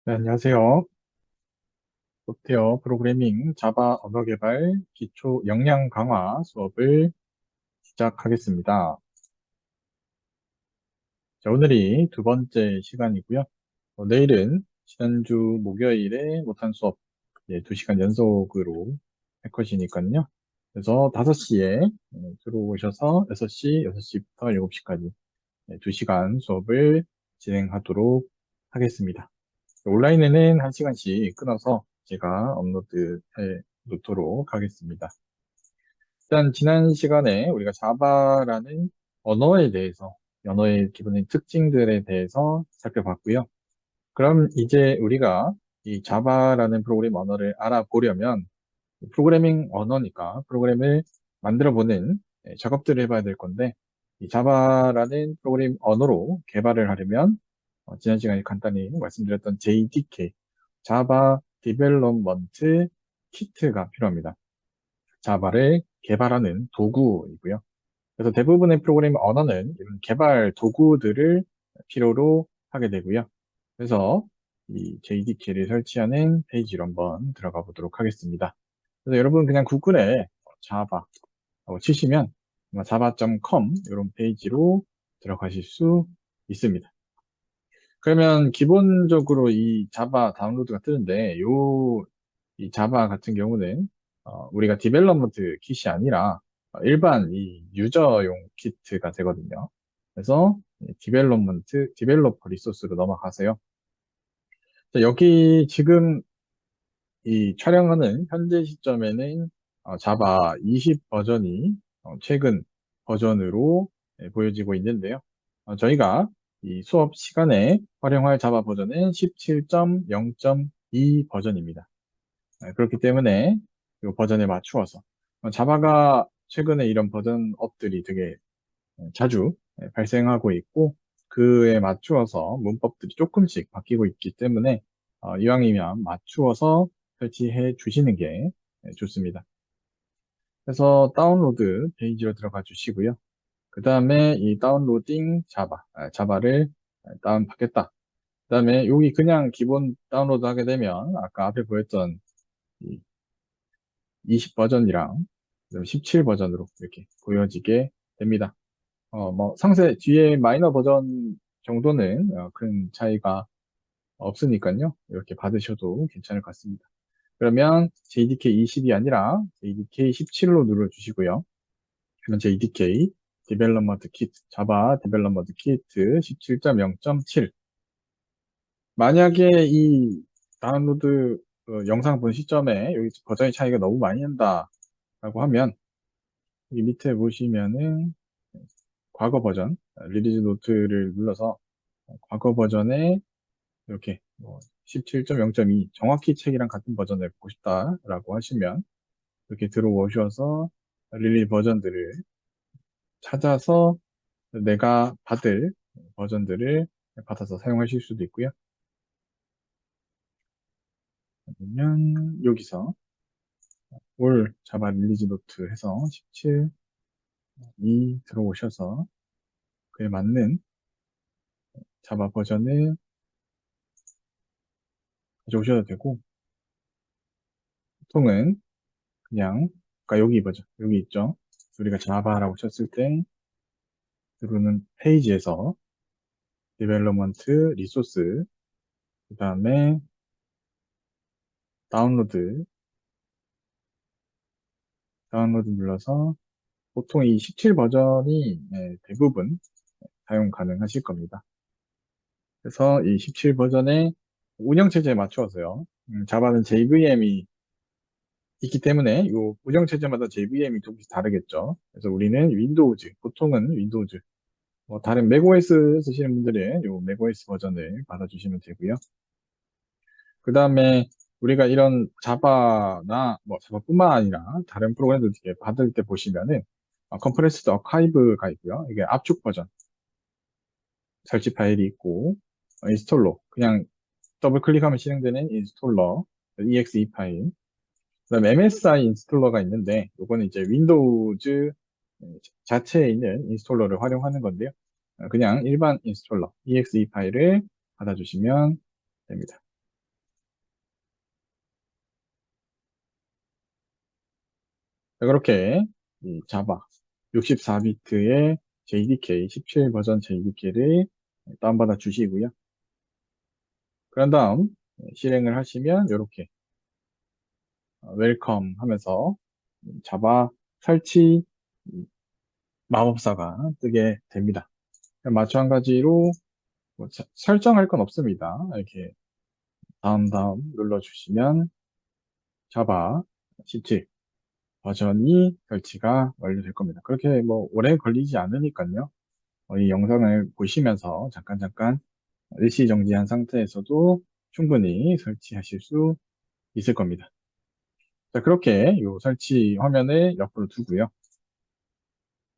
네, 안녕하세요. 소프트웨어 프로그래밍 자바 언어 개발 기초 역량 강화 수업을 시작하겠습니다. 자, 오늘이 두 번째 시간이고요. 내일은 지난주 목요일에 못한 수업 2시간 연속으로 할 것이니까요. 그래서 5시에 들어오셔서 6시, 6시부터 7시까지 2시간 수업을 진행하도록 하겠습니다. 온라인에는 1시간씩 끊어서 제가 업로드 해 놓도록 하겠습니다. 일단 지난 시간에 우리가 자바라는 언어에 대해서, 언어의 기본적인 특징들에 대해서 살펴봤고요. 그럼 이제 우리가 이 자바라는 프로그램 언어를 알아보려면 프로그래밍 언어니까 프로그램을 만들어보는 작업들을 해봐야 될 건데 이 자바라는 프로그램 언어로 개발을 하려면 지난 시간에 간단히 말씀드렸던 JDK, 자바 디벨롭먼트 키트가 필요합니다. 자바를 개발하는 도구이고요. 그래서 대부분의 프로그래밍 언어는 이런 개발 도구들을 필요로 하게 되고요. 그래서 이 JDK를 설치하는 페이지로 한번 들어가 보도록 하겠습니다. 그래서 여러분 그냥 구글에 자바 치시면 java.com 이런 페이지로 들어가실 수 있습니다. 그러면 기본적으로 이 자바 다운로드가 뜨는데 이 자바 같은 경우는 우리가 디벨롭먼트 킷이 아니라 일반 이 유저용 키트가 되거든요. 그래서 디벨로퍼 리소스로 넘어가세요. 자, 여기 지금 이 촬영하는 현재 시점에는 자바 20 버전이 최근 버전으로 보여지고 있는데요. 저희가 이 수업 시간에 활용할 자바 버전은 17.0.2 버전입니다. 그렇기 때문에 이 버전에 맞추어서 자바가 최근에 이런 버전 업들이 되게 자주 발생하고 있고 그에 맞추어서 문법들이 조금씩 바뀌고 있기 때문에 이왕이면 맞추어서 설치해 주시는 게 좋습니다. 그래서 다운로드 페이지로 들어가 주시고요. 그 다음에 이 다운로딩 자바를 다운받겠다. 그 다음에 여기 그냥 기본 다운로드 하게 되면 아까 앞에 보였던 이 20 버전이랑 17 버전으로 이렇게 보여지게 됩니다. 뭐 상세 뒤에 마이너 버전 정도는 큰 차이가 없으니까요. 이렇게 받으셔도 괜찮을 것 같습니다. 그러면 JDK 20이 아니라 JDK 17로 눌러주시고요. 그러면 JDK 디벨롭먼트 키트, 자바 디벨롭먼트 키트 17.0.7. 만약에 이 다운로드 영상 본 시점에 여기 버전의 차이가 너무 많이 난다라고 하면 여기 밑에 보시면은 과거 버전 리리즈 노트를 눌러서 과거 버전에 이렇게 17.0.2 정확히 책이랑 같은 버전을 보고 싶다라고 하시면 이렇게 들어오셔서 릴리 버전들을 찾아서 내가 받을 버전들을 받아서 사용하실 수도 있고요. 그러면 여기서 올 자바 릴리즈 노트 해서 17이 들어오셔서 그에 맞는 자바 버전을 가져오셔도 되고 보통은 그냥 아까 여기 버전 여기 있죠. 우리가 자바라고 쳤을 때 들어오는 페이지에서 디벨롭먼트 리소스 그 다음에 다운로드 눌러서 보통 이 17 버전이 대부분 사용 가능하실 겁니다. 그래서 이 17 버전의 운영체제에 맞추어서요. 자바는 JVM이 있기 때문에 이 운영체제마다 JVM이 조금씩 다르겠죠. 그래서 우리는 윈도우즈, 보통은 윈도우즈, 뭐 다른 맥OS 쓰시는 분들은 이 맥OS 버전을 받아주시면 되고요. 그 다음에 우리가 이런 자바나 뭐 자바뿐만 아니라 다른 프로그램들 이렇게 받을 때 보시면은 컴프레스드 어카이브가 있고요. 이게 압축 버전 설치 파일이 있고 인스톨러 그냥 더블 클릭하면 실행되는 인스톨러 exe 파일 그다음에 MSI 인스톨러가 있는데 이거는 이제 윈도우즈 자체에 있는 인스톨러를 활용하는 건데요. 그냥 일반 인스톨러 exe 파일을 받아주시면 됩니다. 자, 그렇게 이 자바 64비트의 JDK 17 버전 JDK를 다운받아 주시고요. 그런 다음 실행을 하시면 이렇게 웰컴 하면서 자바 설치 마법사가 뜨게 됩니다. 마찬가지로 뭐 설정할 건 없습니다. 이렇게 다음 눌러주시면 자바 17 버전이 설치가 완료될 겁니다. 그렇게 뭐 오래 걸리지 않으니까요. 이 영상을 보시면서 잠깐 일시 정지한 상태에서도 충분히 설치하실 수 있을 겁니다. 자, 그렇게 이 설치 화면을 옆으로 두고요.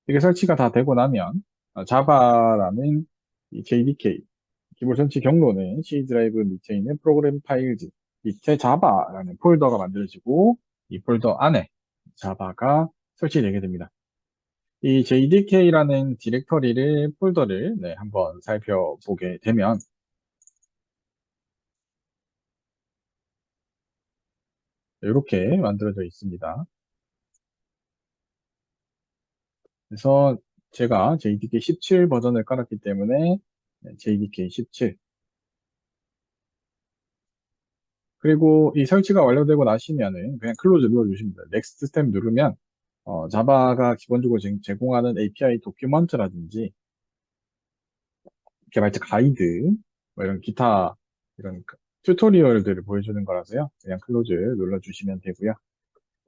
이게 설치가 다 되고 나면 자바라는 이 JDK 기본 설치 경로는 C 드라이브 밑에 있는 프로그램 파일즈 밑에 자바라는 폴더가 만들어지고 이 폴더 안에 자바가 설치되게 됩니다. 이 JDK라는 디렉터리를 폴더를 한번 살펴보게 되면 이렇게 만들어져 있습니다. 그래서 제가 JDK 17 버전을 깔았기 때문에 JDK 17 그리고 이 설치가 완료되고 나시면은 그냥 클로즈 눌러주시면 돼요. 넥스트 스텝 누르면 자바가 기본적으로 제공하는 API 도큐먼트라든지 개발자 가이드 뭐 이런 기타 이런 튜토리얼들을 보여주는 거라서요. 그냥 클로즈 눌러주시면 되고요.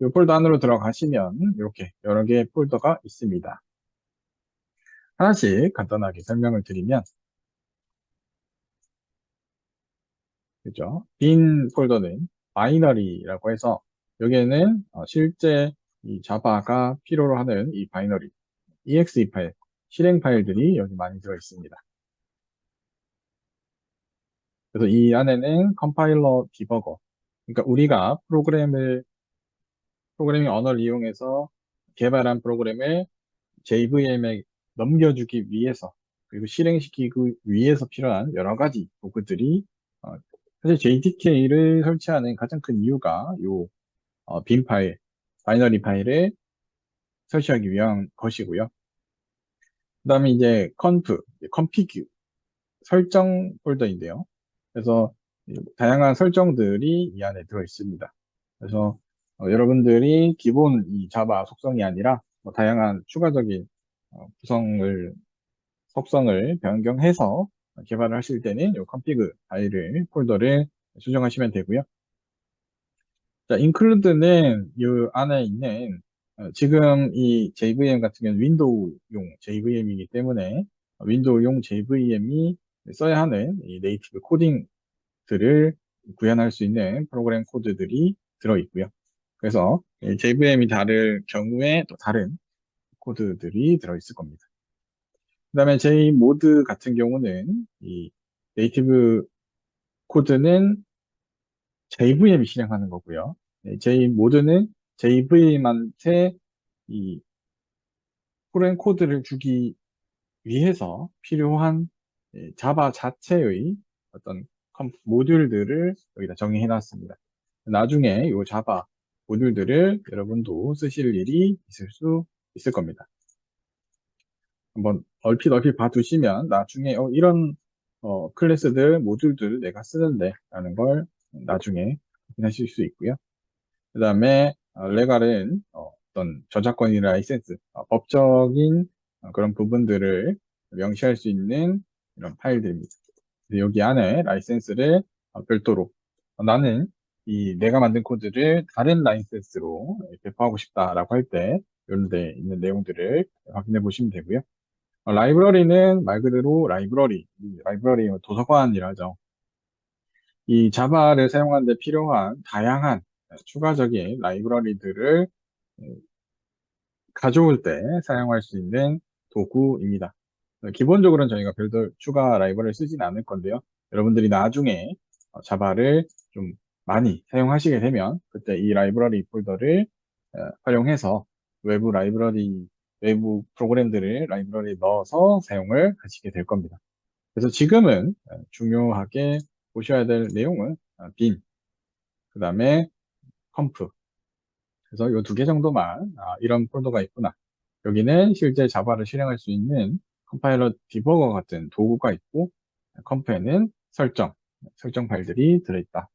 이 폴더 안으로 들어가시면 이렇게 여러 개의 폴더가 있습니다. 하나씩 간단하게 설명을 드리면 그죠? 빈 폴더는 바이너리라고 해서 여기에는 실제 이 자바가 필요로 하는 이 바이너리 exe 파일, 실행 파일들이 여기 많이 들어 있습니다. 그래서 이 안에는 컴파일러 디버거, 그러니까 우리가 프로그래밍 언어를 이용해서 개발한 프로그램을 JVM에 넘겨주기 위해서 그리고 실행시키기 위해서 필요한 여러 가지 도구들이 어, 사실 JDK를 설치하는 가장 큰 이유가 빈 파일, 바이너리 파일을 설치하기 위한 것이고요. 그 다음에 이제 config, 설정 폴더인데요. 그래서 다양한 설정들이 이 안에 들어 있습니다. 그래서 여러분들이 기본 이 자바 속성이 아니라 뭐 다양한 추가적인 구성을 속성을 변경해서 개발을 하실 때는 이 config 파일을 폴더를 수정하시면 되고요. 자, include는 이 안에 있는 지금 이 JVM 같은 경우는 윈도우용 JVM이기 때문에 윈도우용 JVM이 써야 하는 이 네이티브 코딩들을 구현할 수 있는 프로그램 코드들이 들어 있고요. 그래서 JVM이 다를 경우에 또 다른 코드들이 들어 있을 겁니다. 그다음에 JMOD 같은 경우는 이 네이티브 코드는 JVM이 실행하는 거고요. JMOD는 JVM한테 이 프로그램 코드를 주기 위해서 필요한 자바 자체의 어떤 모듈들을 여기다 정의해 놨습니다. 나중에 이 자바 모듈들을 여러분도 쓰실 일이 있을 수 있을 겁니다. 한번 얼핏 봐두시면 나중에 이런 클래스들, 모듈들 내가 쓰는데 라는 걸 나중에 확인하실 수 있고요. 그 다음에 레갈은 어떤 저작권이나 라이센스, 법적인 그런 부분들을 명시할 수 있는 이런 파일들입니다. 여기 안에 라이센스를 별도로 나는 이 내가 만든 코드를 다른 라이센스로 배포하고 싶다라고 할 때 이런 데 있는 내용들을 확인해 보시면 되고요. 라이브러리는 말 그대로 라이브러리 도서관이라 하죠. 이 자바를 사용하는 데 필요한 다양한 추가적인 라이브러리들을 가져올 때 사용할 수 있는 도구입니다. 기본적으로는 저희가 별도 추가 라이브러리를 쓰진 않을 건데요. 여러분들이 나중에 자바를 좀 많이 사용하시게 되면 그때 이 라이브러리 폴더를 활용해서 외부 프로그램들을 라이브러리에 넣어서 사용을 하시게 될 겁니다. 그래서 지금은 중요하게 보셔야 될 내용은 빈, 그 다음에 컴프, 그래서 요 두 개 정도만, 이런 폴더가 있구나. 여기는 실제 자바를 실행할 수 있는 컴파일러 디버거 같은 도구가 있고, 컴프에는 설정 파일들이 들어있다.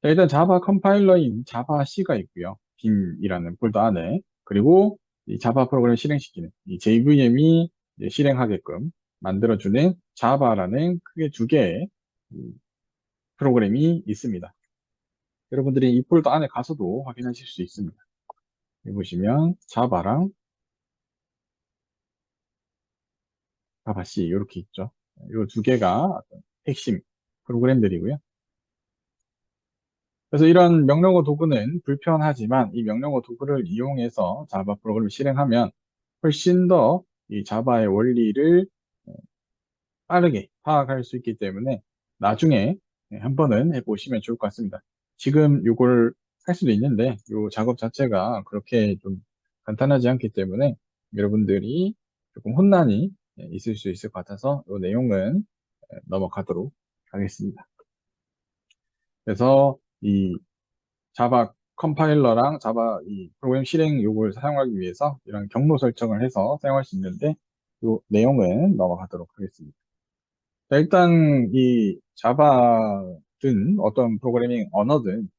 자, 일단 자바 컴파일러인 자바 C가 있고요. 빈이라는 폴더 안에. 그리고 이 자바 프로그램을 실행시키는 이 JVM이 실행하게끔 만들어주는 자바라는 크게 두 개의 프로그램이 있습니다. 여러분들이 이 폴더 안에 가서도 확인하실 수 있습니다. 여기 보시면 자바랑 자바 C 이렇게 있죠. 이 두 개가 핵심 프로그램들이고요. 그래서 이런 명령어 도구는 불편하지만 이 명령어 도구를 이용해서 자바 프로그램을 실행하면 훨씬 더 이 자바의 원리를 빠르게 파악할 수 있기 때문에 나중에 한 번은 해보시면 좋을 것 같습니다. 지금 이걸 할 수도 있는데 이 작업 자체가 그렇게 좀 간단하지 않기 때문에 여러분들이 조금 혼란이 있을 수 있을 것 같아서 이 내용은 넘어가도록 하겠습니다. 그래서 이 자바 컴파일러랑 자바 이 프로그램 실행 요구를 사용하기 위해서 이런 경로 설정을 해서 사용할 수 있는데 이 내용은 넘어가도록 하겠습니다. 자, 일단 이 자바든 어떤 프로그래밍 언어든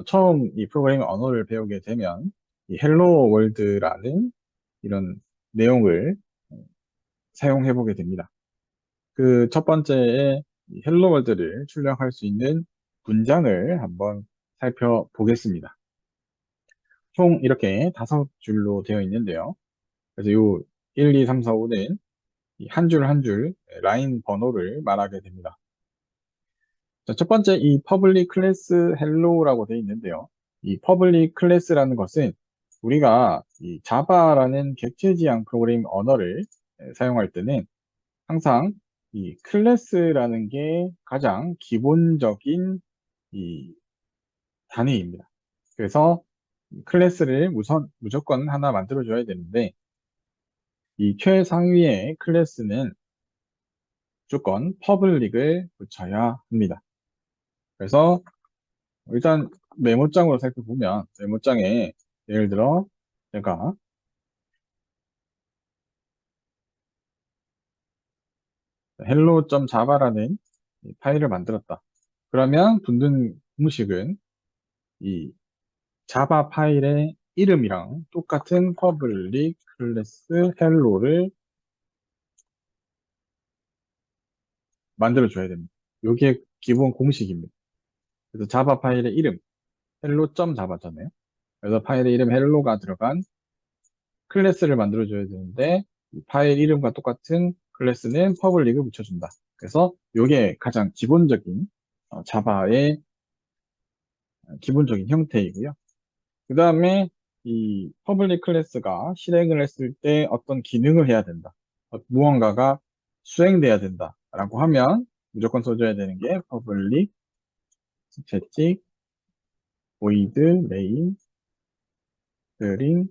처음 이 프로그래밍 언어를 배우게 되면 이 헬로 월드라는 이런 내용을 사용해 보게 됩니다. 그 첫 번째에 헬로 월드를 출력할 수 있는 문장을 한번 살펴보겠습니다. 총 이렇게 5줄로 되어 있는데요. 그래서 요 1, 2, 3, 4, 5는 한 줄 한 줄 라인 번호를 말하게 됩니다. 자, 첫 번째 이 public class hello라고 되어 있는데요. 이 public class라는 것은 우리가 이 자바라는 객체 지향 프로그래밍 언어를 사용할 때는 항상 이 클래스라는 게 가장 기본적인 이 단위입니다. 그래서 클래스를 무조건 하나 만들어줘야 되는데 이 최상위의 클래스는 무조건 퍼블릭을 붙여야 합니다. 그래서 일단 메모장으로 살펴보면 메모장에 예를 들어 제가 hello.java라는 파일을 만들었다. 그러면 붙는 공식은 이 자바 파일의 이름이랑 똑같은 public 클래스 hello를 만들어줘야 됩니다. 이게 기본 공식입니다. 그래서 자바 파일의 이름 hello.java잖아요. 그래서 파일의 이름 hello가 들어간 클래스를 만들어줘야 되는데 이 파일 이름과 똑같은 클래스는 퍼블릭을 붙여준다. 그래서 이게 가장 기본적인 자바의 기본적인 형태이고요. 그 다음에 이 퍼블릭 클래스가 실행을 했을 때 어떤 기능을 해야 된다. 무언가가 수행돼야 된다. 라고 하면 무조건 써줘야 되는 게 퍼블릭 스태틱 void main string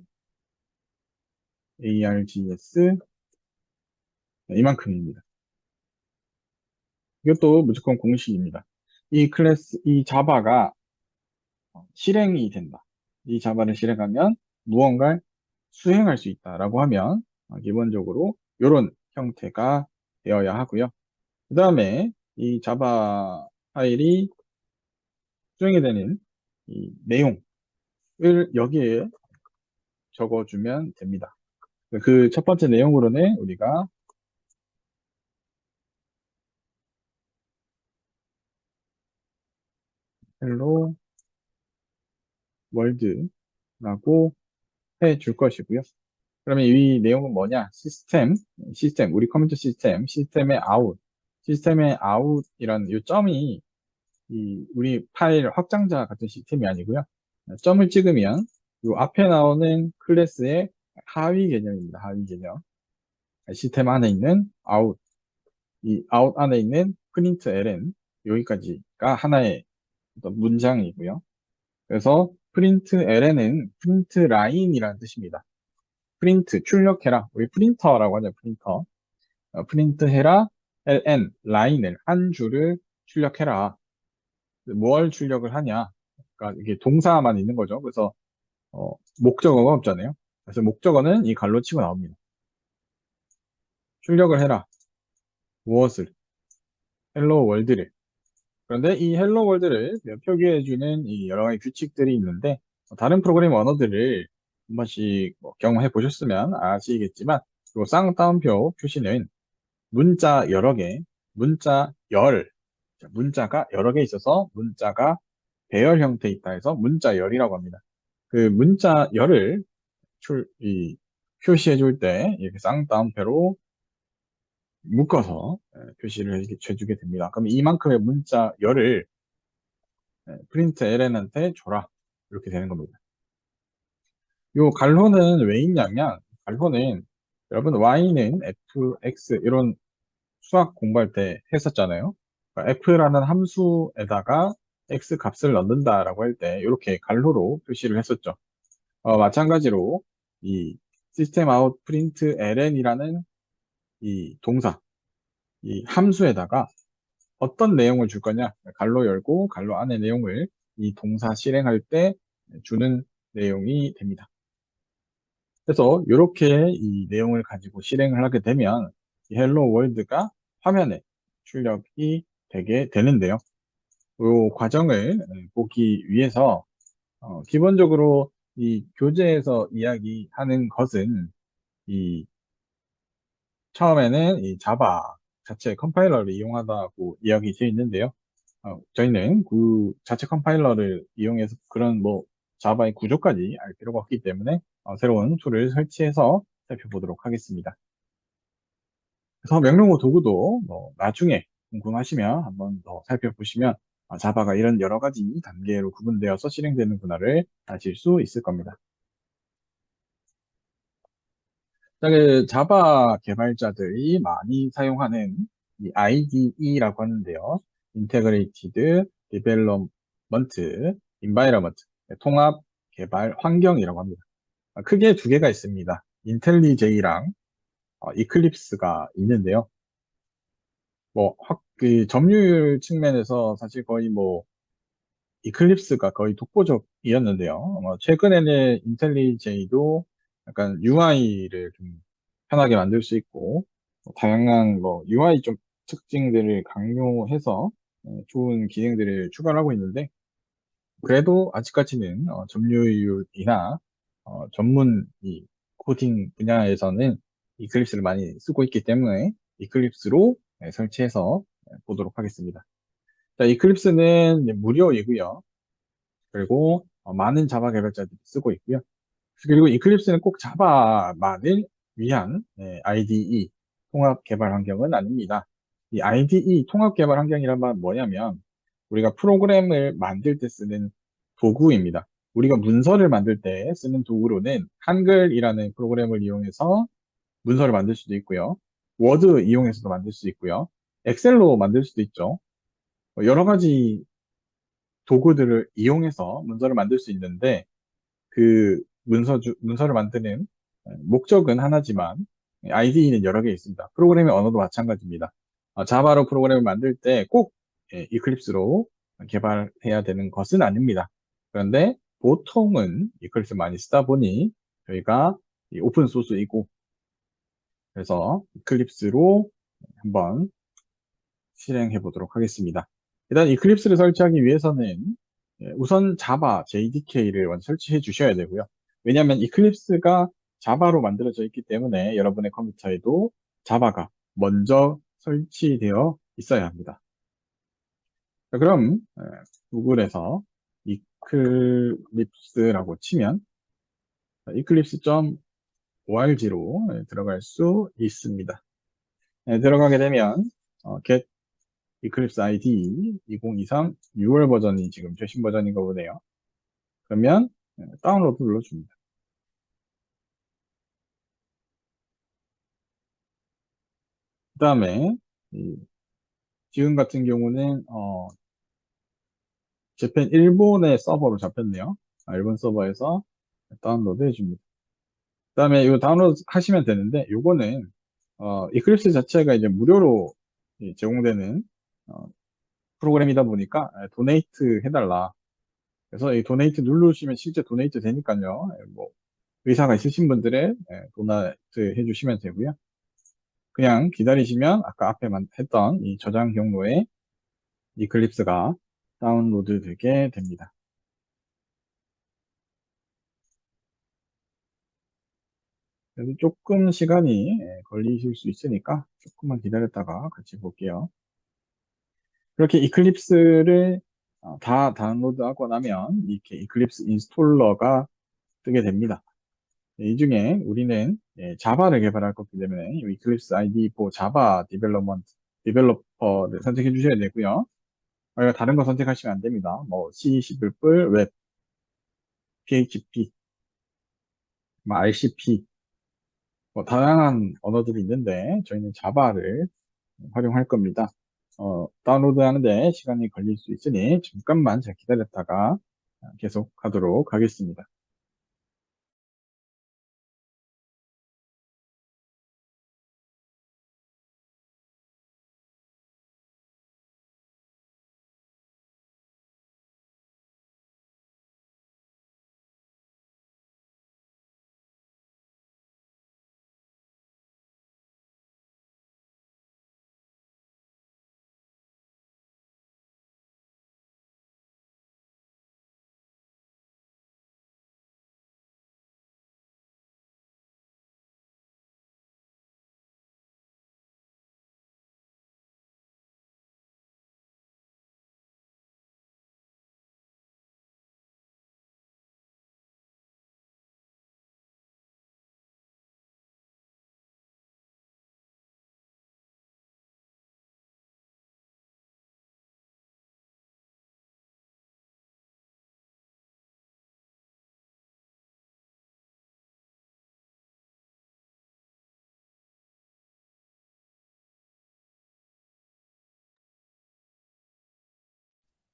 args 이만큼입니다. 이것도 무조건 공식입니다. 이 자바가 실행이 된다. 이 자바를 실행하면 무언가를 수행할 수 있다라고 하면 기본적으로 이런 형태가 되어야 하고요. 그 다음에 이 자바 파일이 수행이 되는 이 내용을 여기에 적어주면 됩니다. 그 첫 번째 내용으로는 우리가 헬로 월드라고 해 줄 것이고요. 그러면 이 내용은 뭐냐? 우리 컴퓨터 시스템의 아웃이라는 이 점이 우리 파일 확장자 같은 시스템이 아니고요. 점을 찍으면 이 앞에 나오는 클래스의 하위 개념입니다. 하위 개념. 시스템 안에 있는 아웃, 이 아웃 안에 있는 프린트 ln 여기까지가 하나의 어떤 문장이고요. 그래서 프린트 ln은 프린트 라인이라는 뜻입니다. 프린트 출력해라. 우리 프린터라고 하죠. 프린터. 프린트해라 ln 라인을 한 줄을 출력해라. 뭘 출력을 하냐? 그러니까 이게 동사만 있는 거죠. 그래서 목적어가 없잖아요. 그래서 목적어는 이 갈로 치고 나옵니다. 출력을 해라. 무엇을? 헬로 월드를. 그런데 이 헬로 월드를 표기해주는 이 여러 가지 규칙들이 있는데, 다른 프로그래밍 언어들을 한 번씩 경험해 보셨으면 아시겠지만, 이 쌍따옴표 표시는 문자 여러 개, 문자 열, 자, 문자가 여러 개 있어서 문자가 배열 형태에 있다 해서 문자 열이라고 합니다. 그 문자 열을 표시해 줄 때 이렇게 쌍따옴표로 묶어서 표시를 해주게 됩니다. 그럼 이만큼의 문자 열을 프린트 ln한테 줘라. 이렇게 되는 겁니다. 요 갈로는 왜 있냐면, 갈로는 여러분 y는 f, x 이런 수학 공부할 때 했었잖아요. 그러니까 f라는 함수에다가 x 값을 넣는다라고 할 때 이렇게 갈로로 표시를 했었죠. 마찬가지로 이 system out print ln이라는 이 동사, 이 함수에다가 어떤 내용을 줄 거냐, 갈로 열고 갈로 안의 내용을 이 동사 실행할 때 주는 내용이 됩니다. 그래서 이렇게 이 내용을 가지고 실행을 하게 되면 이 헬로 월드가 화면에 출력이 되게 되는데요. 이 과정을 보기 위해서 기본적으로 이 교재에서 이야기하는 것은 이 처음에는 이 자바 자체 컴파일러를 이용하다고 이야기 되어 있는데요. 저희는 그 자체 컴파일러를 이용해서 그런 뭐 자바의 구조까지 알 필요가 없기 때문에 새로운 툴을 설치해서 살펴보도록 하겠습니다. 그래서 명령어 도구도 뭐 나중에 궁금하시면 한번 더 살펴보시면 자바가 이런 여러 가지 단계로 구분되어서 실행되는구나를 아실 수 있을 겁니다. 자, 그 자바 개발자들이 많이 사용하는 이 IDE라고 하는데요. Integrated Development Environment, 통합 개발 환경이라고 합니다. 크게 두 개가 있습니다. 인텔리제이랑 이클립스가 있는데요. 그 점유율 측면에서 사실 거의 이클립스가 거의 독보적이었는데요. 최근에는 인텔리제이도 약간 UI를 좀 편하게 만들 수 있고, 다양한 UI 좀 특징들을 강요해서 좋은 기능들을 추가하고 있는데, 그래도 아직까지는 점유율이나 전문 이 코딩 분야에서는 이클립스를 많이 쓰고 있기 때문에 이클립스로 설치해서 보도록 하겠습니다. 자, 이클립스는 이제 무료이고요. 그리고 많은 자바 개발자들이 쓰고 있고요. 그리고 이클립스는 꼭 자바만을 위한 IDE 통합 개발 환경은 아닙니다. 이 IDE 통합 개발 환경이란 말은 뭐냐면 우리가 프로그램을 만들 때 쓰는 도구입니다. 우리가 문서를 만들 때 쓰는 도구로는 한글이라는 프로그램을 이용해서 문서를 만들 수도 있고요. 워드 이용해서도 만들 수 있고요. 엑셀로 만들 수도 있죠. 여러 가지 도구들을 이용해서 문서를 만들 수 있는데 그 문서를 만드는 목적은 하나지만 IDE는 여러 개 있습니다. 프로그래밍 언어도 마찬가지입니다. 자바로 프로그램을 만들 때 꼭 이클립스로 개발해야 되는 것은 아닙니다. 그런데 보통은 이클립스 많이 쓰다 보니 저희가 오픈 소스이고 그래서 이클립스로 한번 실행해 보도록 하겠습니다. 일단 이클립스를 설치하기 위해서는 우선 자바 JDK를 먼저 설치해 주셔야 되고요. 왜냐하면 이클립스가 자바로 만들어져 있기 때문에 여러분의 컴퓨터에도 자바가 먼저 설치되어 있어야 합니다. 자, 그럼 구글에서 이클립스라고 치면 eclipse.org로 들어갈 수 있습니다. 들어가게 되면 get Eclipse IDE 2023 6월 버전이 지금 최신 버전인가 보네요. 그러면 다운로드 눌러줍니다. 그 다음에 지금 같은 경우는 재팬 일본의 서버로 잡혔네요. 일본 서버에서 다운로드 해줍니다. 그 다음에 이거 다운로드 하시면 되는데 요거는 이클립스 자체가 이제 무료로 제공되는 프로그램이다 보니까 도네이트 해달라. 그래서 이 도네이트 누르시면 실제 도네이트 되니까요. 뭐 의사가 있으신 분들의 도네이트 해주시면 되고요. 그냥 기다리시면 아까 앞에만 했던 이 저장 경로에 이클립스가 다운로드 되게 됩니다. 그래도 조금 시간이 걸리실 수 있으니까 조금만 기다렸다가 같이 볼게요. 그렇게 이클립스를 다 다운로드하고 나면 이렇게 이클립스 인스톨러가 뜨게 됩니다. 이 중에 우리는 자바를 개발할 거기 때문에 이 이클립스 IDE for Java 디벨로퍼를 선택해 주셔야 되고요. 만약 다른 거 선택하시면 안 됩니다. 뭐 C, C++, 웹, PHP, 뭐 RCP, 뭐 다양한 언어들이 있는데 저희는 자바를 활용할 겁니다. 다운로드 하는데 시간이 걸릴 수 있으니 잠깐만 잘 기다렸다가 계속 하도록 하겠습니다.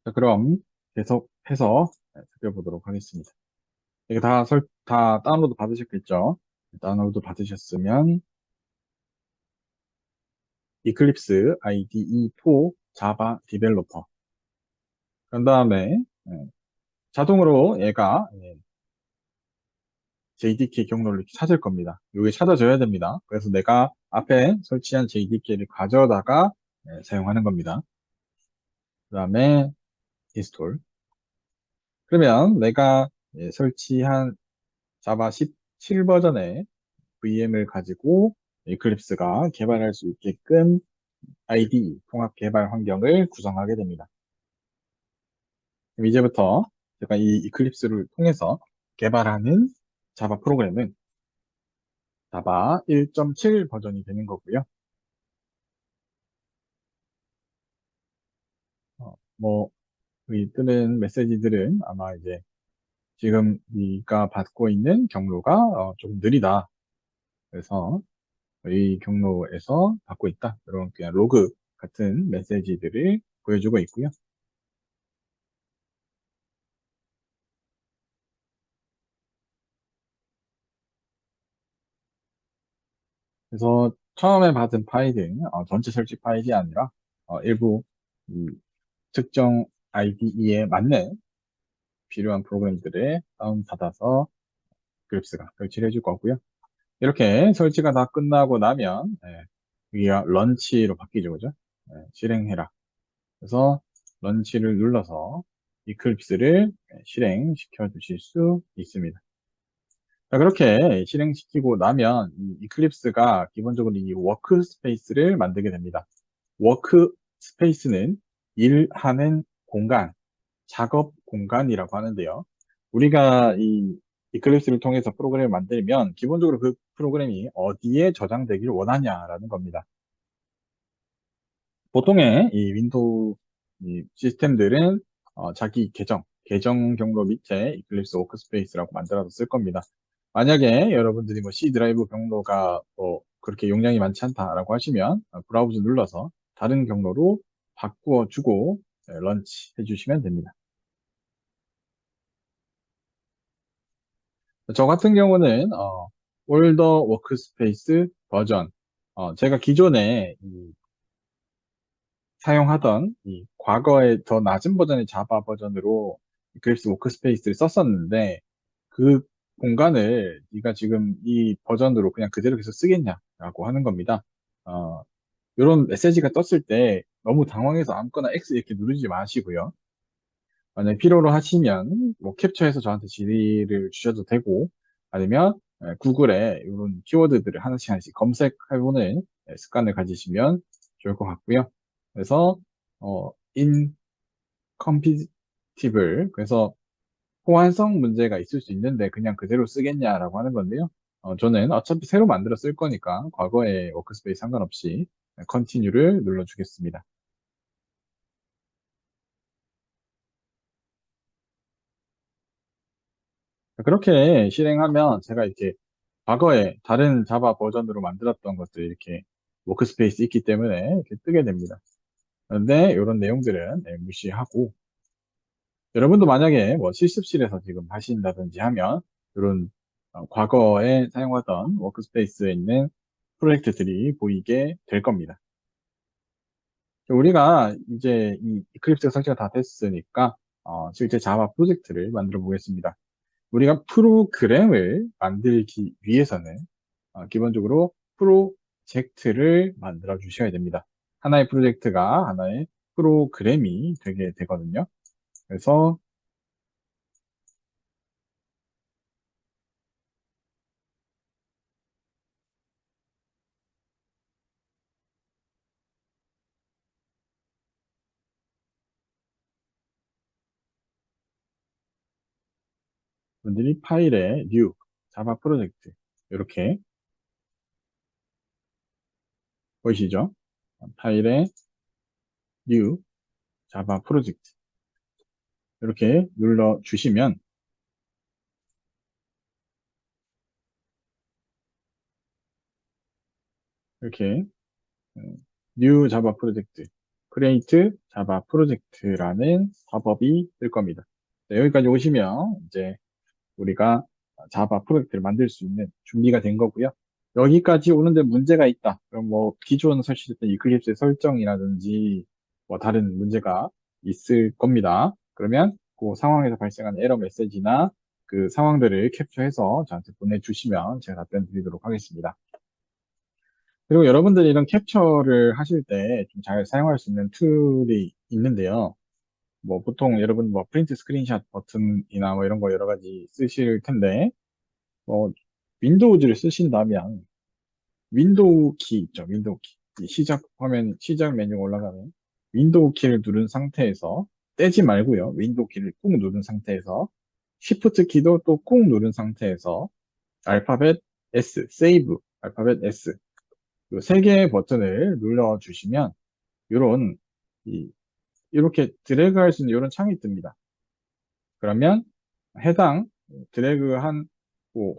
자, 그럼 계속해서 살펴보도록 하겠습니다. 이게 다 다운로드 받으셨겠죠? 다운로드 받으셨으면 이클립스 IDE for Java Developer. 그런 다음에 자동으로 얘가 JDK 경로를 이렇게 찾을 겁니다. 이게 찾아줘야 됩니다. 그래서 내가 앞에 설치한 JDK를 가져다가 사용하는 겁니다. 그 다음에 인스톨. 그러면 내가 설치한 자바 17 버전의 VM을 가지고 이클립스가 개발할 수 있게끔 IDE, 통합 개발 환경을 구성하게 됩니다. 그럼 이제부터 제가 이 이클립스를 통해서 개발하는 자바 프로그램은 자바 1.7 버전이 되는 거고요. 뭐, 이 뜨는 메시지들은 아마 이제 지금 네가 받고 있는 경로가 좀 느리다. 그래서 이 경로에서 받고 있다. 이런 그냥 로그 같은 메시지들을 보여주고 있고요. 그래서 처음에 받은 파일은 전체 설치 파일이 아니라 일부 이 특정 IDE에 맞는 필요한 프로그램들을 다운받아서 그립스가 설치를 해줄 거고요. 이렇게 설치가 다 끝나고 나면 여기가 런치로 바뀌죠, 그죠? 실행해라. 그래서 런치를 눌러서 이클립스를 실행시켜 주실 수 있습니다. 자, 그렇게 실행시키고 나면 이 이클립스가 기본적으로 이 워크스페이스를 만들게 됩니다. 워크스페이스는 일하는 공간, 작업 공간이라고 하는데요. 우리가 이 이클립스를 통해서 프로그램을 만들면 기본적으로 그 프로그램이 어디에 저장되기를 원하냐라는 겁니다. 보통의 이 윈도우 이 시스템들은 자기 계정 경로 밑에 이클립스 워크스페이스라고 만들어서 쓸 겁니다. 만약에 여러분들이 뭐 C 드라이브 경로가 그렇게 용량이 많지 않다라고 하시면 브라우저 눌러서 다른 경로로 바꾸어 주고 런치 해주시면 됩니다. 저 같은 경우는 올더 워크스페이스 버전 제가 기존에 사용하던 이 과거의 더 낮은 버전의 자바 버전으로 이클립스 워크스페이스를 썼었는데 그 공간을 네가 지금 이 버전으로 그냥 그대로 계속 쓰겠냐라고 하는 겁니다. 이런 메시지가 떴을 때 너무 당황해서 아무거나 X 이렇게 누르지 마시고요. 만약에 필요로 하시면 뭐 캡처해서 저한테 질의를 주셔도 되고 아니면 구글에 이런 키워드들을 하나씩 하나씩 검색해보는 습관을 가지시면 좋을 것 같고요. 그래서 incompatible 그래서 호환성 문제가 있을 수 있는데 그냥 그대로 쓰겠냐라고 하는 건데요. 저는 어차피 새로 만들어 쓸 거니까 과거의 워크스페이스 상관없이 컨티뉴를 눌러주겠습니다. 그렇게 실행하면 제가 이렇게 과거에 다른 자바 버전으로 만들었던 것들이 이렇게 워크스페이스 있기 때문에 이렇게 뜨게 됩니다. 그런데 이런 내용들은 무시하고 여러분도 만약에 뭐 실습실에서 지금 하신다든지 하면 이런 과거에 사용하던 워크스페이스에 있는 프로젝트들이 보이게 될 겁니다. 우리가 이제 이 이클립스 설치가 다 됐으니까 실제 자바 프로젝트를 만들어 보겠습니다. 우리가 프로그램을 만들기 위해서는 기본적으로 프로젝트를 만들어 주셔야 됩니다. 하나의 프로젝트가 하나의 프로그램이 되게 되거든요. 그래서 분들이 파일에 new 자바 프로젝트 이렇게 보이시죠? 파일에 new 자바 프로젝트 이렇게 눌러 주시면 이렇게 new 자바 프로젝트 create 자바 프로젝트라는 팝업이 뜰 겁니다. 네, 여기까지 오시면 이제 우리가 자바 프로젝트를 만들 수 있는 준비가 된 거고요. 여기까지 오는데 문제가 있다. 그럼 뭐 기존 설치됐던 이클립스의 설정이라든지 뭐 다른 문제가 있을 겁니다. 그러면 그 상황에서 발생한 에러 메시지나 그 상황들을 캡처해서 저한테 보내주시면 제가 답변 드리도록 하겠습니다. 그리고 여러분들이 이런 캡처를 하실 때 좀 잘 사용할 수 있는 툴이 있는데요. 뭐 보통 여러분 뭐 프린트 스크린샷 버튼이나 뭐 이런 거 여러 가지 쓰실 텐데 윈도우즈를 쓰신다면 윈도우 키 있죠, 윈도우 키. 이 시작 화면, 시작 메뉴 올라가면 윈도우 키를 누른 상태에서 떼지 말고요. 윈도우 키를 꾹 누른 상태에서 시프트 키도 또 꾹 누른 상태에서 알파벳 S, 세이브, 알파벳 S 이 세 개의 버튼을 눌러주시면 이런 이렇게 드래그 할 수 있는 이런 창이 뜹니다. 그러면 해당 드래그한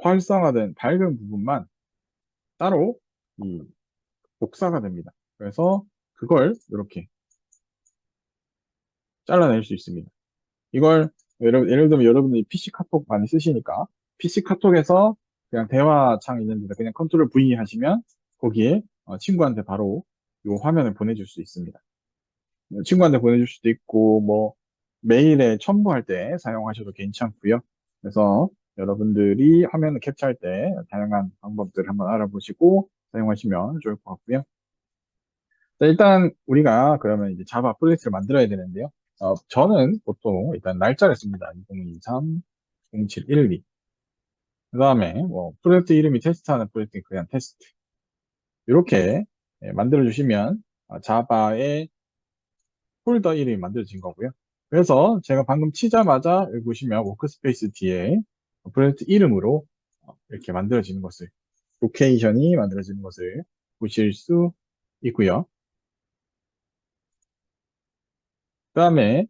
활성화된 밝은 부분만 따로 이 복사가 됩니다. 그래서 그걸 이렇게 잘라낼 수 있습니다. 이걸 예를 들면 여러분들이 PC 카톡 많이 쓰시니까 PC 카톡에서 그냥 대화창 있는 데 그냥 컨트롤 V 하시면 거기에 친구한테 바로 이 화면을 보내줄 수 있습니다. 친구한테 보내줄 수도 있고 뭐 메일에 첨부할 때 사용하셔도 괜찮고요. 그래서 여러분들이 화면을 캡처할 때 다양한 방법들 한번 알아보시고 사용하시면 좋을 것 같고요. 자, 일단 우리가 그러면 이제 자바 프로젝트를 만들어야 되는데요. 저는 보통 일단 날짜를 씁니다. 2023 0712. 그 다음에 뭐 프로젝트 이름이 테스트하는 프로젝트 그냥 테스트. 이렇게 만들어 주시면 자바의 폴더 이름이 만들어진 거고요. 그래서 제가 방금 치자마자 여기 보시면 워크스페이스 뒤에 프로젝트 이름으로 이렇게 만들어지는 것을 로케이션이 만들어지는 것을 보실 수 있고요. 그 다음에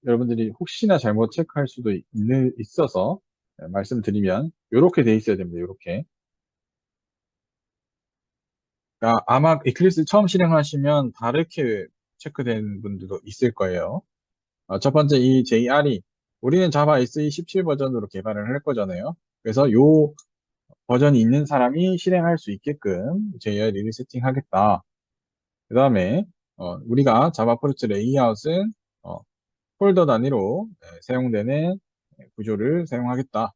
여러분들이 혹시나 잘못 체크할 수도 있어서 말씀드리면 이렇게 돼 있어야 됩니다. 이렇게. 그러니까 아마 이클립스 처음 실행하시면 다르게 체크된 분들도 있을 거예요. 첫 번째 이 JRE 우리는 자바 SE 17 버전으로 개발을 할 거잖아요. 그래서 요 버전이 있는 사람이 실행할 수 있게끔 JRE를 세팅하겠다. 그 다음에 우리가 자바 프로젝트 레이아웃은 폴더 단위로 사용되는 구조를 사용하겠다.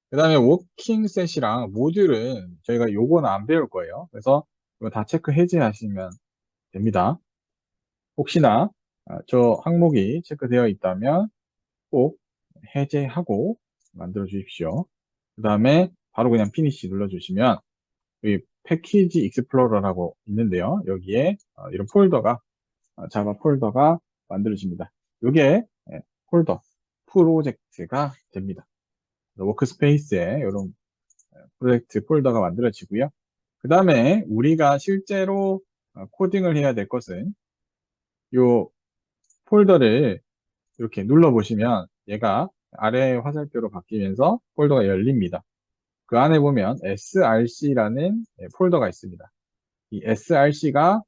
그 다음에 워킹 셋이랑 모듈은 저희가 요거는 안 배울 거예요. 그래서 이거 다 체크 해제하시면 됩니다. 혹시나 저 항목이 체크되어 있다면 꼭 해제하고 만들어 주십시오. 그 다음에 바로 그냥 피니시 눌러주시면 이 패키지 익스플로러라고 있는데요. 여기에 이런 폴더가 자바 폴더가 만들어집니다. 이게 폴더 프로젝트가 됩니다. 워크스페이스에 이런 프로젝트 폴더가 만들어지고요. 그 다음에 우리가 실제로 코딩을 해야 될 것은 이 폴더를 이렇게 눌러보시면 얘가 아래 화살표로 바뀌면서 폴더가 열립니다. 그 안에 보면 src라는 폴더가 있습니다. 이 src가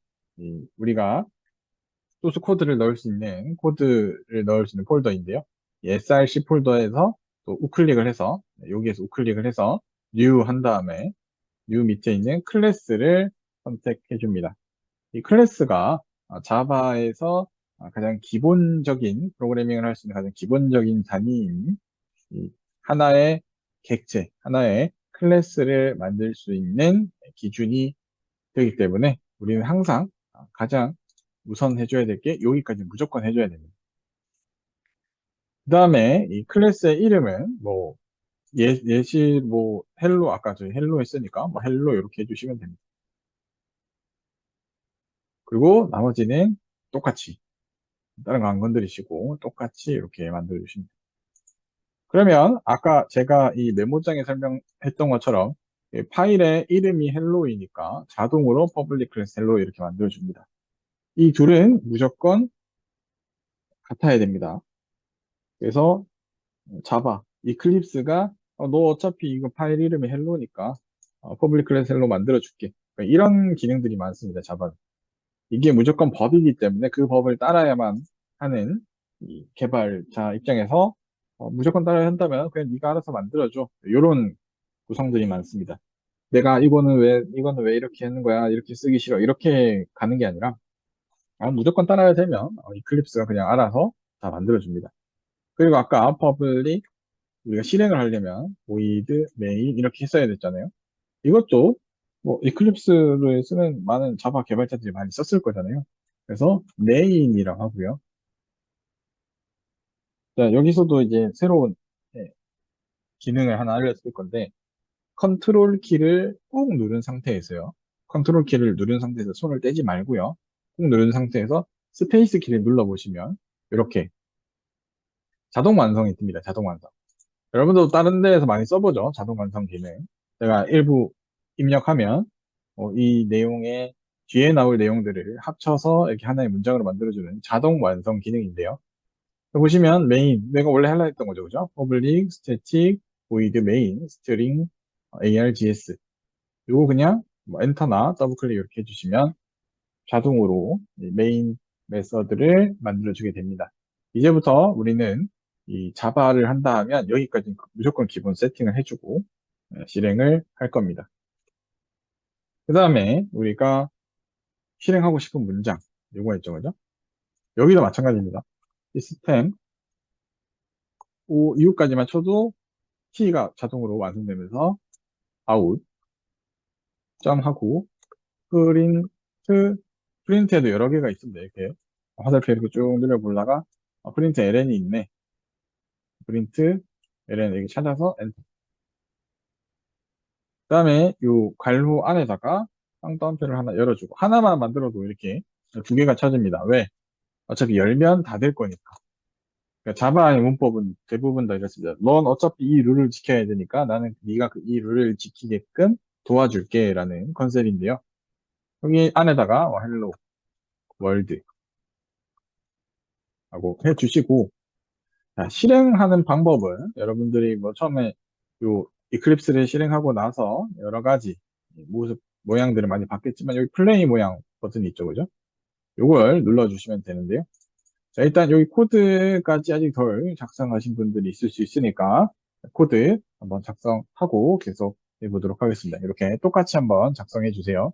우리가 소스 코드를 넣을 수 있는 코드를 넣을 수 있는 폴더인데요. 이 src 폴더에서 또 우클릭을 해서 여기에서 우클릭을 해서 new 한 다음에 new 밑에 있는 클래스를 선택해 줍니다. 이 클래스가 자바에서 가장 기본적인 프로그래밍을 할 수 있는 가장 기본적인 단위인 이 하나의 객체, 하나의 클래스를 만들 수 있는 기준이 되기 때문에 우리는 항상 가장 우선 해줘야 될 게 여기까지 무조건 해줘야 됩니다. 그 다음에 이 클래스의 이름은 뭐 예시 뭐 헬로 아까 저희 헬로 했으니까 뭐 헬로 이렇게 해주시면 됩니다. 그리고 나머지는 똑같이 다른 거 안 건드리시고 똑같이 이렇게 만들어 주시면 됩니다. 그러면 아까 제가 이 메모장에 설명했던 것처럼 이 파일의 이름이 헬로이니까 자동으로 퍼블릭 클래스 헬로 이렇게 만들어 줍니다. 이 둘은 무조건 같아야 됩니다. 그래서 자바, 이클립스가 너 어차피 이거 파일 이름이 헬로니까 퍼블릭 클래스 헬로 만들어 줄게. 이런 기능들이 많습니다. 자바. 이게 무조건 법이기 때문에 그 법을 따라야만 하는 이 개발자 입장에서 무조건 따라야 한다면 그냥 네가 알아서 만들어줘. 이런 구성들이 많습니다. 내가 이거는 왜 이렇게 하는 거야? 이렇게 쓰기 싫어. 이렇게 가는 게 아니라 무조건 따라야 되면 이클립스가 그냥 알아서 다 만들어줍니다. 그리고 아까 퍼블릭 우리가 실행을 하려면 void main 이렇게 했어야 됐잖아요. 이것도 뭐 이클립스를 쓰는 많은 자바 개발자들이 많이 썼을 거잖아요. 그래서 main이라고 하고요. 자, 여기서도 이제 새로운 기능을 하나 알려드릴 건데 컨트롤 키를 꾹 누른 상태에서요. 컨트롤 키를 누른 상태에서 손을 떼지 말고요. 꾹 누른 상태에서 스페이스 키를 눌러보시면 이렇게 자동 완성이 뜹니다. 자동 완성. 여러분도 다른 데에서 많이 써보죠. 자동 완성 기능. 제가 일부 입력하면 이 내용의 뒤에 나올 내용들을 합쳐서 이렇게 하나의 문장으로 만들어주는 자동 완성 기능인데요. 보시면 메인, 내가 원래 하려 했던 거죠. 그죠? public, static, void main, string, args. 요거 그냥 뭐 엔터나 더블 클릭 이렇게 해주시면 자동으로 메인 메서드를 만들어주게 됩니다. 이제부터 우리는 이 자바를 한다 하면 여기까지 무조건 기본 세팅을 해주고 실행을 할 겁니다. 그 다음에 우리가 실행하고 싶은 문장 요거 있죠, 그죠? 여기도 마찬가지입니다. 시스템 이후까지만 쳐도 키가 자동으로 완성되면서 아웃 점하고 프린트 프린트에도 여러 개가 있습니다. 이렇게 화살표 이렇게 쭉 늘려보다가 프린트 ln이 있네. 프린트 ln 이렇게 찾아서 엔터. 그 다음에 이 괄호 안에다가 쌍따옴표를 하나 열어주고 하나만 만들어도 이렇게 두 개가 찾습니다. 왜? 어차피 열면 다 될 거니까. 그러니까 자바의 문법은 대부분 다 이렇습니다. 넌 어차피 이 룰을 지켜야 되니까 나는 네가 이 룰을 지키게끔 도와줄게 라는 컨셉인데요. 여기 안에다가 헬로 월드 하고 해주시고 자, 실행하는 방법은 여러분들이 뭐 처음에 요 이클립스를 실행하고 나서 여러 가지 모습 모양들을 많이 봤겠지만 여기 플레이 모양 버튼이 있죠, 그죠? 요걸 눌러주시면 되는데요. 자, 일단 여기 코드까지 아직 덜 작성하신 분들이 있을 수 있으니까 코드 한번 작성하고 계속 해보도록 하겠습니다. 이렇게 똑같이 한번 작성해 주세요.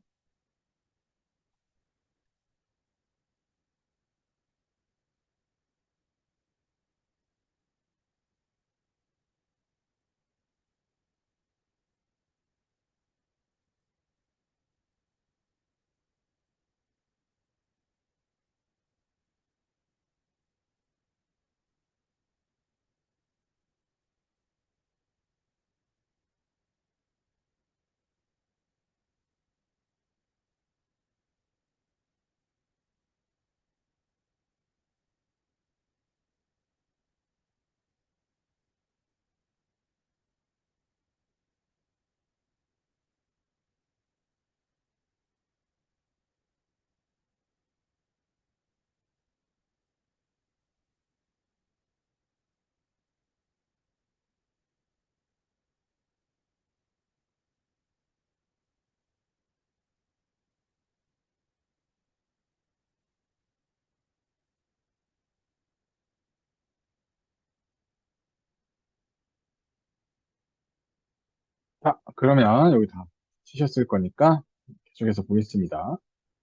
자, 그러면 여기 다 치셨을 거니까 계속해서 보겠습니다.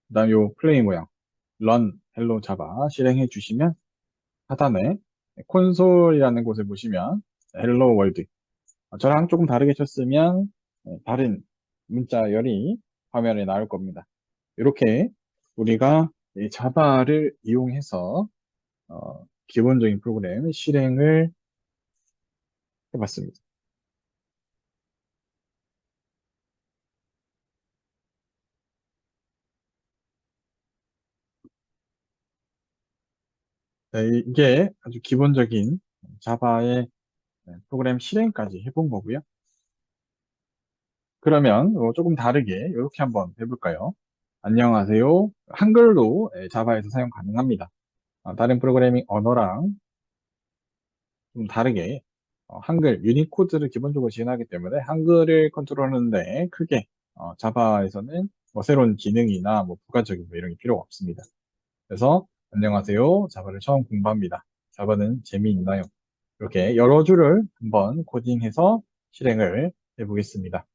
그 다음 요 플레이 모양 run hello java 실행해 주시면 하단에 콘솔이라는 곳을 보시면 hello world 저랑 조금 다르게 쳤으면 다른 문자열이 화면에 나올 겁니다. 이렇게 우리가 이 자바를 이용해서 기본적인 프로그램 실행을 해봤습니다. 네, 이게 아주 기본적인 자바의 프로그램 실행까지 해본 거고요. 그러면 조금 다르게 이렇게 한번 해볼까요? 안녕하세요. 한글로 자바에서 사용 가능합니다. 다른 프로그래밍 언어랑 좀 다르게 한글 유니코드를 기본적으로 지원하기 때문에 한글을 컨트롤하는데 크게 자바에서는 뭐 새로운 기능이나 뭐 부가적인 뭐 이런 게 필요가 없습니다. 그래서 안녕하세요. 자바를 처음 공부합니다. 자바는 재미있나요? 이렇게 여러 줄을 한번 코딩해서 실행을 해보겠습니다.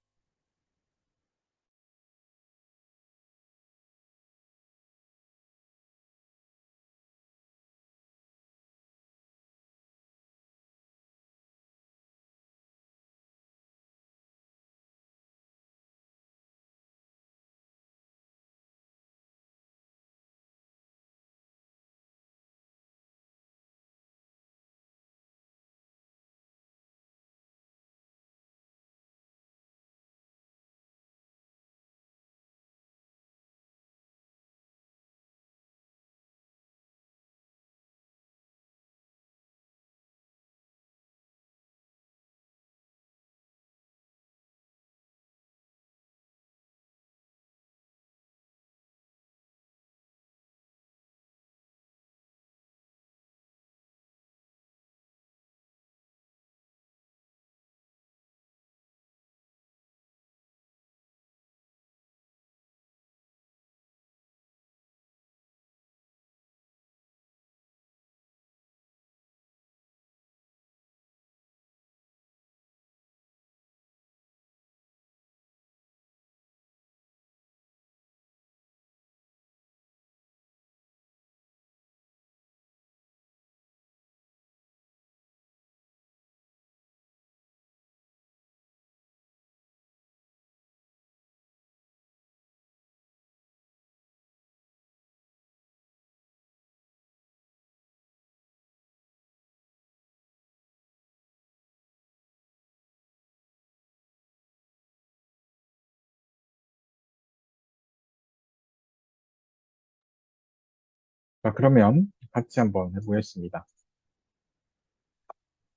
자, 그러면 같이 한번 해보겠습니다.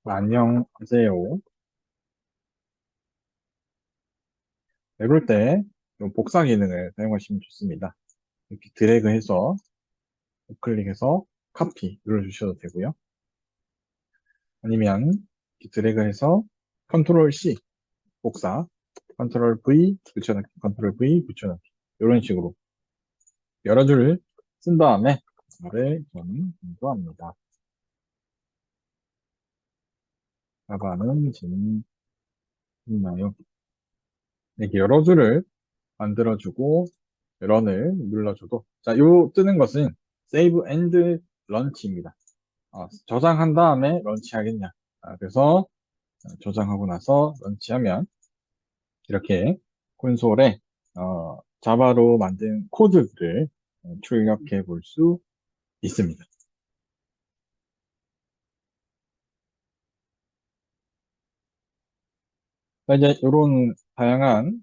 안녕하세요. 네, 그럴 때 복사 기능을 사용하시면 좋습니다. 이렇게 드래그해서 우클릭해서 카피 눌러주셔도 되고요. 아니면 이렇게 드래그해서 컨트롤 C 복사, 컨트롤 V 붙여넣기, 컨트롤 V 붙여넣기 이런 식으로 여러 줄을 쓴 다음에 말을 저는 공부합니다. 자바는 재밌나요? 이렇게 여러 줄을 만들어주고 런을 눌러줘도 자, 요 뜨는 것은 save and launch입니다. 저장한 다음에 런치하겠냐. 그래서 저장하고 나서 런치하면 이렇게 콘솔에 자바로 만든 코드를 출력해 볼 수 있습니다. 자, 이제 이런 다양한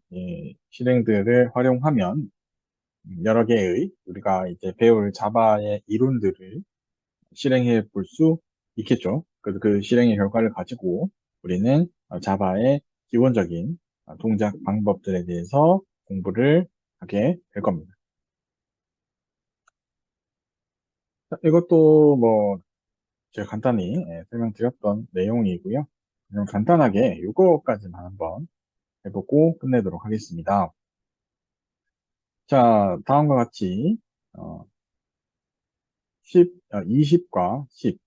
실행들을 활용하면 여러 개의 우리가 이제 배울 자바의 이론들을 실행해 볼 수 있겠죠. 그래서 그 실행의 결과를 가지고 우리는 자바의 기본적인 동작 방법들에 대해서 공부를 하게 될 겁니다. 자, 이것도 뭐 제가 간단히 설명드렸던 내용이고요. 그럼 간단하게 이거까지만 한번 해보고 끝내도록 하겠습니다. 자, 다음과 같이 어, 20과 10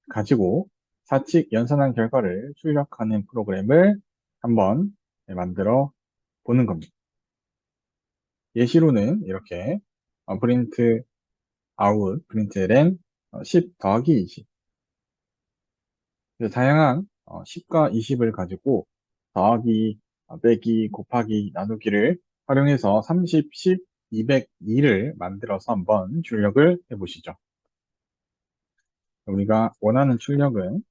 가지고 사칙 연산한 결과를 출력하는 프로그램을 한번 만들어 보는 겁니다. 예시로는 이렇게 프린트 아웃, 프린트len 10 더하기 20. 다양한 10과 20을 가지고 더하기, 빼기, 곱하기, 나누기를 활용해서 30, 10, 202를 만들어서 한번 출력을 해보시죠. 우리가 원하는 출력은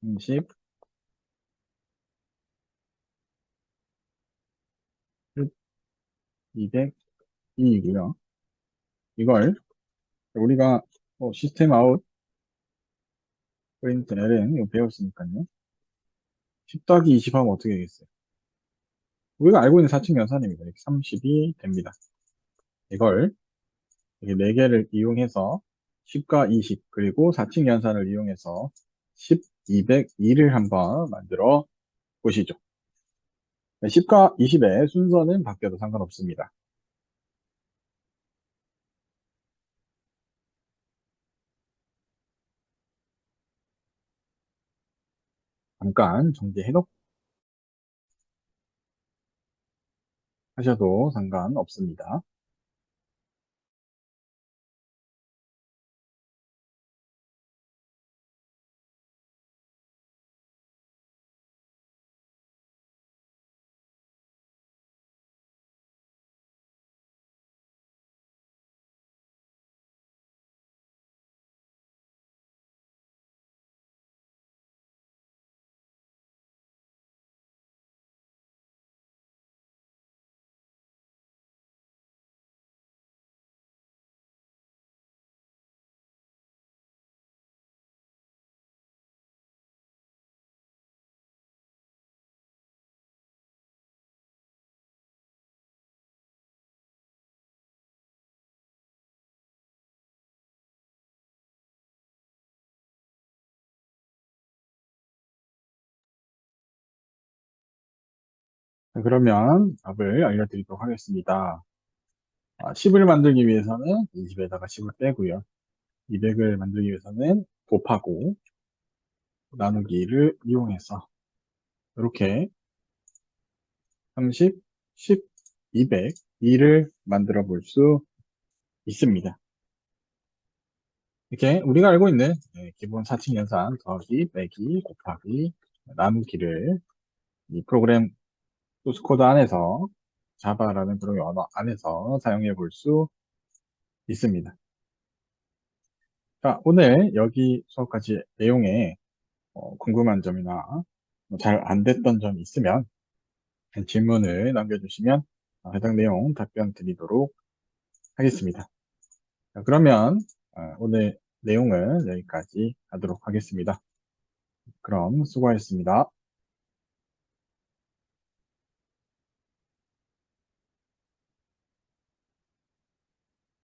30, 10, 202이고요. 이걸 우리가 시스템 아웃, 프린트len 이거 배웠으니까요. 10 더하기 20 하면 어떻게 되겠어요? 우리가 알고 있는 4층 연산입니다. 이렇게 30이 됩니다. 이걸 이렇게 4개를 이용해서 10과 20 그리고 4층 연산을 이용해서 10, 202를 한번 만들어 보시죠. 10과 20의 순서는 바뀌어도 상관없습니다. 잠깐 정지해 놓고 하셔도 상관없습니다. 그러면 답을 알려드리도록 하겠습니다. 10을 만들기 위해서는 20에다가 10을 빼고요. 200을 만들기 위해서는 곱하고 나누기를 이용해서 이렇게 30, 10, 200, 2를 만들어 볼 수 있습니다. 이렇게 우리가 알고 있는 기본 4층 연산 더하기, 빼기, 곱하기, 나누기를 이 프로그램 소스 코드 안에서 자바라는 프로그램 언어 안에서 사용해 볼 수 있습니다. 자, 오늘 여기 수업까지 내용에 궁금한 점이나 잘 안 됐던 점이 있으면 질문을 남겨주시면 해당 내용 답변 드리도록 하겠습니다. 자, 그러면 오늘 내용은 여기까지 하도록 하겠습니다. 그럼 수고하셨습니다.